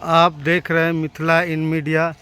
आप देख रहे हैं मिथिला इन मीडिया।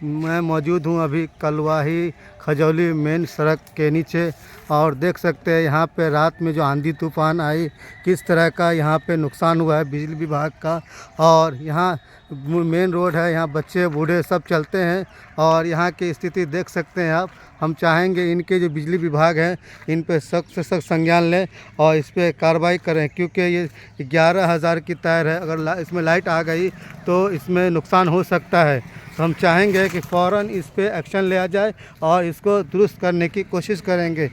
मैं मौजूद हूं अभी कलवाही खजौली मेन सड़क के नीचे और देख सकते हैं यहाँ पे रात में जो आंधी तूफान आई किस तरह का यहाँ पे नुकसान हुआ है बिजली विभाग का। और यहाँ मेन रोड है, यहाँ बच्चे बूढ़े सब चलते हैं और यहाँ की स्थिति देख सकते हैं आप। हम चाहेंगे इनके जो बिजली विभाग हैं इन पे सख्त से सख्त संज्ञान लें और इस पर कार्रवाई करें, क्योंकि ये 11,000 की तार है। अगर इसमें लाइट आ गई तो इसमें नुकसान हो सकता है। तो हम चाहेंगे कि फ़ौरन इस पे एक्शन लिया जाए और इसको दुरुस्त करने की कोशिश करेंगे।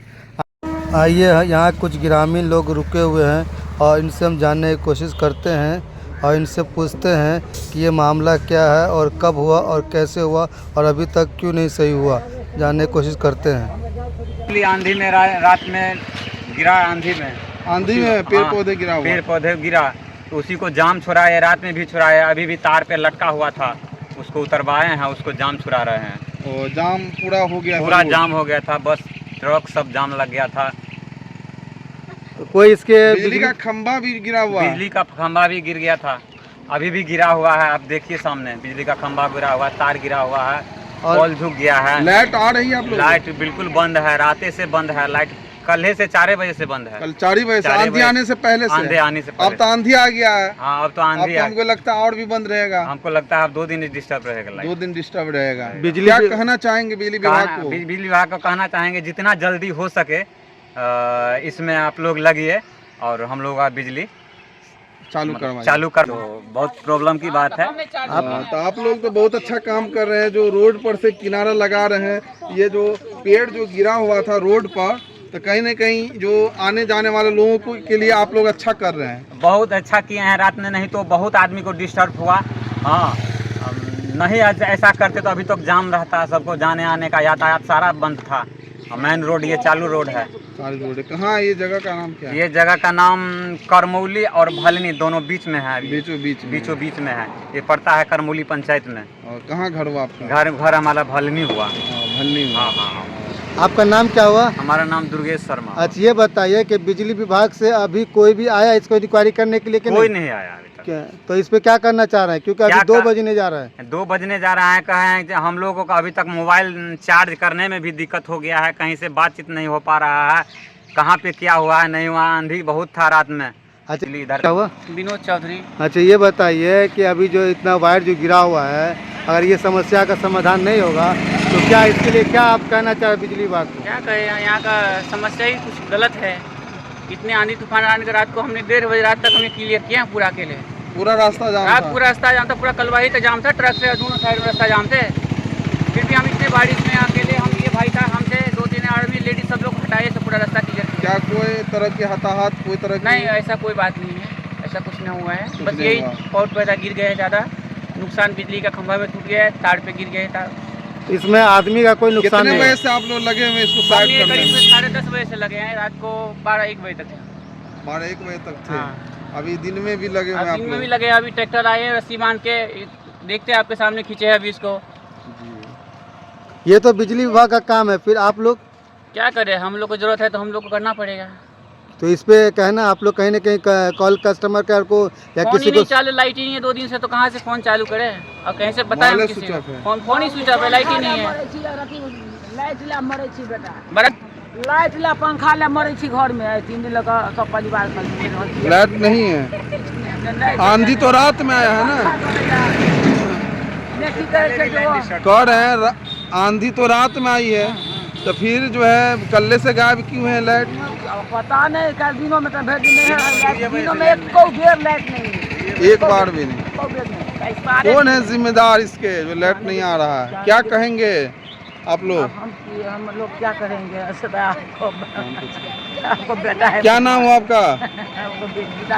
आइए यहाँ कुछ ग्रामीण लोग रुके हुए हैं और इनसे हम जानने की कोशिश करते हैं और इनसे पूछते हैं कि ये मामला क्या है और कब हुआ और कैसे हुआ और अभी तक क्यों नहीं सही हुआ, जानने की कोशिश करते हैं। आंधी में रात में गिरा, आंधी में पेड़ पौधे गिरा हुआ, पेड़ पौधे गिरा तो उसी को जाम छुड़ाया, रात में भी छुड़ाया, अभी भी तार पे लटका हुआ था उसको उतरवाए हैं, उसको जाम छुड़ा रहे हैं। और जाम पूरा हो गया, पूरा जाम हो गया था, बस ट्रक सब जाम लग गया था। तो कोई इसके बिजली का खंभा भी गिरा हुआ, बिजली का खंभा भी गिर गया था, अभी भी गिरा हुआ है। आप देखिए सामने बिजली का खंभा गिरा हुआ है, तार गिरा हुआ है, पोल झुक गया है। लाइट आ रही है आप लोग? लाइट बिल्कुल बंद है, राते से बंद है लाइट, कल से 4 बजे से बंद है। कल 4 बजे से, आंधी आने से पहले से? आंधी आने से पहले। अब तो आंधी आ गया है। हाँ, अब तो आंधी है। हमको लगता है और भी बंद रहेगा। हमको लगता है अब 2 दिन डिस्टर्ब रहेगा लाइट। 2 दिन डिस्टर्ब रहेगा। बिजली क्या कहना चाहेंगे बिजली विभाग को? बिजली विभाग को कहना चाहेंगे जितना जल्दी हो सके इसमें आप लोग लगिए और हम लोग बिजली चालू कर। तो बहुत प्रॉब्लम की बात है। आप लोग तो बहुत अच्छा काम कर रहे हैं, जो रोड पर से किनारा लगा रहे हैं। ये जो पेड़ जो गिरा हुआ था रोड पर, तो कहीं न कहीं जो आने जाने वाले लोगों को के लिए आप लोग अच्छा कर रहे हैं। बहुत अच्छा किए हैं, रात में नहीं तो बहुत आदमी को डिस्टर्ब हुआ। हाँ, नहीं ऐसा करते तो अभी तक जाम रहता, सबको जाने आने का यातायात सारा बंद था। मेन रोड ये चालू रोड है। कहाँ ये जगह का नाम क्या है? ये जगह का नाम करमौली और भलनी दोनों बीच में है, बीचों बीच में है। ये पड़ता है करमौली पंचायत में। और कहाँ घर हुआ आपका? घर हमारा भलनी हुआ। भलनी हुआ। हाँ। आपका नाम क्या हुआ? हमारा नाम दुर्गेश शर्मा। अच्छा, ये बताइए कि बिजली विभाग से अभी कोई भी आया इसको इंक्वायरी करने के लिए? कोई नहीं आया अभी तक। तो इस पे क्या करना चाह रहे हैं, क्योंकि अभी 2 बजने जा रहा है? 2 बजने जा रहा है। कहे हैं कि हम लोगों का अभी तक मोबाइल चार्ज करने में भी दिक्कत हो गया है, कहीं से बातचीत नहीं हो पा रहा है, कहाँ पे क्या हुआ है नहीं हुआ। आंधी बहुत था रात में। अच्छा, इधर क्या हुआ? विनोद चौधरी। अच्छा, ये बताइए कि अभी जो इतना वायर जो गिरा हुआ है, अगर ये समस्या का समाधान नहीं होगा तो क्या इसके लिए क्या आप कहना चाहे बिजली विभाग को? क्या कहें, यहाँ का समस्या ही कुछ गलत है। इतने आंधी तूफान आने के रात को हमने 1:30 बजे रात तक हमें क्लियर किया पूरा अकेले। पूरा रास्ता जाम था? पूरा रास्ता जाम था, पूरा कलवाही का जाम था, ट्रक से दोनों साइड रास्ता जाम थे। फिर भी हम इतने बारिश में अकेले, हम ये भाई था, हमसे 2-3 आदमी लेडीज सब लोग हटाए से पूरा रास्ता क्लियर किया। क्या कोई तरह के हताहत, कोई तरह की? नहीं, ऐसा कोई बात नहीं है, ऐसा कुछ नहीं हुआ है। बस यही बहुत पैसा गिर गया है, ज़्यादा नुकसान बिजली का खंभा में टूट गया है, तार पे गिर गया था। इसमें आदमी का कोई नुकसान नहीं? कितने बजे से आप लोग लगे हुए इसको साइड करने में? 10:30 बजे से लगे हैं, रात को 12-1 बजे तक। 12-1 बजे तक थे। हाँ। अभी दिन में भी लगे हुए? दिन में भी लगे, अभी ट्रैक्टर आए हैं, रस्सी बांध के देखते हैं, आपके सामने खींचे हैं अभी इसको। ये तो बिजली विभाग का काम है, फिर आप लोग क्या करें, हम लोग को जरूरत है तो हम लोग को करना पड़ेगा। तो इस पे कहना आप लोग कहीं ना कहीं कॉल कस्टमर केयर को या फोन किसी ही को? नहीं चालू, लाइट ही नहीं है 2 दिन से, तो कहाँ से फोन चालू करे और कहीं से बताएं हम किसी को? फोन ही स्विच ऑफ है, लाइट ही नहीं है। लाइट ला पंखा ला मरे छी घर में 3 दिन लगा सब परिवार का। लाइट नहीं है? आंधी तो रात में आया है ना? कह रहे हैं आंधी तो रात में आई है, तो फिर जो है कल्ले से गायब क्यों है लाइट? पता नहीं, कल दिनों में तो भेज नहीं है, दिनों में एक बेर लाइट नहीं है, एक बार भी नहीं। कौन है जिम्मेदार इसके जो लाइट नहीं आ रहा है? क्या कहेंगे आप लोग? हम लोग क्या करेंगे? आपको बेटा है। क्या नाम हो आपका? बेटा